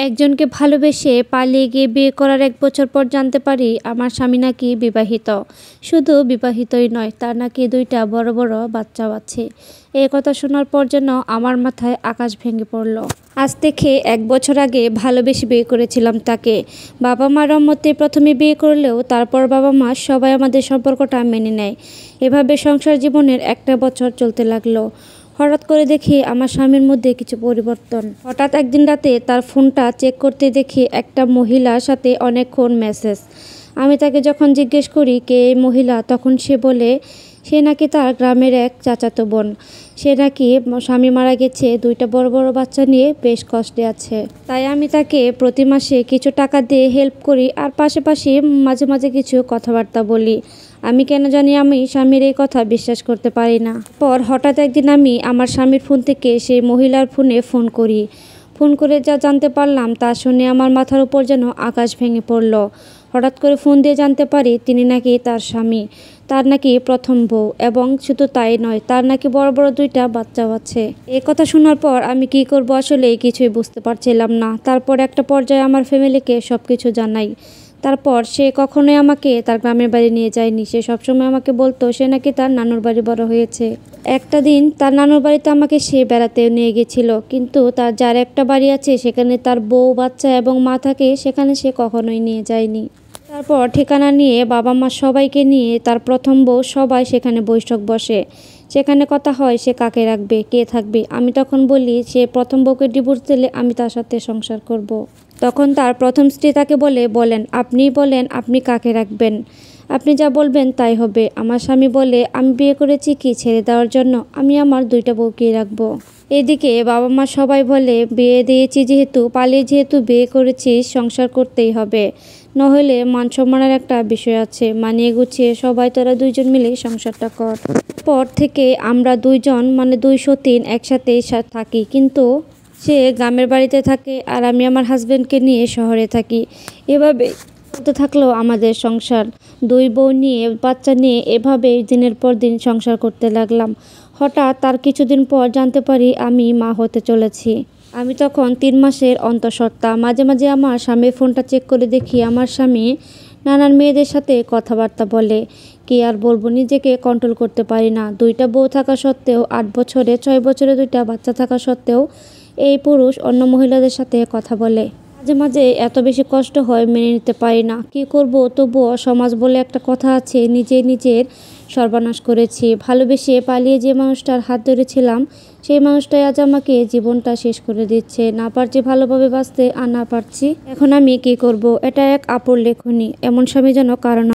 একজনকে ভালোবেসে পালিয়ে গিয়ে বিয়ে করার ১ বছর পর জানতে পারি আমার স্বামী নাকি বিবাহিত। শুধু বিবাহিতই নয়, তার নাকি ২টা বড় বড় বাচ্চাও আছে। এই কথা শোনার পর যেন আমার মাথায় আকাশ ভেঙে পড়ল। আজ থেকে ১ বছর আগে ভালোবেসে বিয়ে করেছিলাম তাকে। বাবা মার সম্মতে প্রথমে বিয়ে করলেও তারপর বাবা মা সবাই আমাদের সম্পর্কটা মেনে নেয়। এভাবে সংসার জীবনের ১টা বছর চলতে লাগলো। হঠাৎ করে দেখি আমার স্বামীর মধ্যে কিছু পরিবর্তন। হঠাৎ একদিন রাতে তার ফোনটা চেক করতে দেখি একটা মহিলার সাথে অনেকক্ষণ মেসেজ। আমি তাকে যখন জিজ্ঞেস করি কে এই মহিলা, তখন সে বলে সে নাকি তার গ্রামের এক চাচাতো বোন। সে নাকি স্বামী মারা গেছে, ২টা বড় বড় বাচ্চা নিয়ে বেশ কষ্টে আছে। তাই আমি তাকে প্রতি মাসে কিছু টাকা দিয়ে হেল্প করি আর পাশাপাশি মাঝে মাঝে কিছু কথাবার্তা বলি। আমি কেন জানি আমি স্বামীর এই কথা বিশ্বাস করতে পারি না। পর হঠাৎ একদিন আমি আমার স্বামীর ফোন থেকে সেই মহিলার ফোনে ফোন করি। ফোন করে যা জানতে পারলাম তা শুনে আমার মাথার উপর যেন আকাশ ভেঙে পড়ল। হঠাৎ করে ফোন দিয়ে জানতে পারি তিনি নাকি তার স্বামী, তার নাকি প্রথম বউ, এবং শুধু তাই নয়, তার নাকি বড় বড় ২টা বাচ্চাও আছে। এই কথা শোনার পর আমি কি করব আসলে কিছুই বুঝতে পারছিলাম না। তারপর একটা পর্যায়ে আমার ফ্যামিলিকে সব কিছু জানাই। তারপর সে কখনোই আমাকে তার গ্রামের বাড়ি নিয়ে যায়নি। সে সবসময় আমাকে বলতো সে নাকি তার নানুর বাড়ি বড় হয়েছে। একটা দিন তার নানুর বাড়িতে আমাকে সে বেড়াতে নিয়ে গেছিল, কিন্তু তার যার একটা বাড়ি আছে সেখানে তার বউ, বাচ্চা এবং মা থাকে, সেখানে সে কখনোই নিয়ে যায়নি। তারপর ঠিকানা নিয়ে বাবা মা সবাইকে নিয়ে তার প্রথম বউ সবাই সেখানে বৈঠক বসে। সেখানে কথা হয় সে কাকে রাখবে, কে থাকবে। আমি তখন বলি সে প্রথম বউকে ডিভোর্স দিলে আমি তার সাথে সংসার করব। তখন তার প্রথম স্ত্রী তাকে বলেন আপনিই বলেন আপনি কাকে রাখবেন, আপনি যা বলবেন তাই হবে। আমার স্বামী বলে আমি বিয়ে করেছি কি ছেড়ে দেওয়ার জন্য, আমি আমার ২টা বউকেই রাখবো। এদিকে বাবা মা সবাই বলে বিয়ে দিয়েছি যেহেতু, পালিয়ে যেহেতু বিয়ে করেছিস, সংসার করতেই হবে, নইলে মান সম্মানের একটা বিষয় আছে, মানিয়ে গুছিয়ে সবাই তোরা ২জন মিলে সংসারটা কর। পর থেকে আমরা ২জন মানে ২০৩ একসাথেই থাকি, কিন্তু সে গ্রামের বাড়িতে থাকে আর আমি আমার হাজব্যান্ডকে নিয়ে শহরে থাকি। এভাবে চলতে থাকলো আমাদের সংসার। ২ বউ নিয়ে, বাচ্চা নিয়ে এভাবেই দিনের পর দিন সংসার করতে লাগলাম। হঠাৎ তার কিছুদিন পর জানতে পারি আমি মা হতে চলেছি। আমি তখন ৩ মাসের অন্তঃসত্ত্বা। মাঝে মাঝে আমার স্বামীর ফোনটা চেক করে দেখি আমার স্বামী নানান মেয়েদের সাথে কথাবার্তা বলে। কি আর বলবো, নিজেকে কন্ট্রোল করতে পারি না। ২টা বউ থাকা সত্ত্বেও, ৮ বছরে ৬ বছরে ২টা বাচ্চা থাকা সত্ত্বেও এই পুরুষ অন্য মহিলাদের সাথে কথা বলে। মাঝে মাঝে এত বেশি কষ্ট হয়, মেনে নিতে পারি না। কি করব, তবুও সমাজ বলে একটা কথা আছে, নিজের সর্বনাশ করেছি। ভালোবেসে পালিয়ে যে মানুষটার হাত ধরেছিলাম সেই মানুষটাই আজ আমাকে জীবনটা শেষ করে দিচ্ছে। না পারছি ভালোভাবে বাঁচতে আর না পারছি এখন আমি কি করব। এটা এক আপুর লেখনী, এমন স্বামী যেন কারণ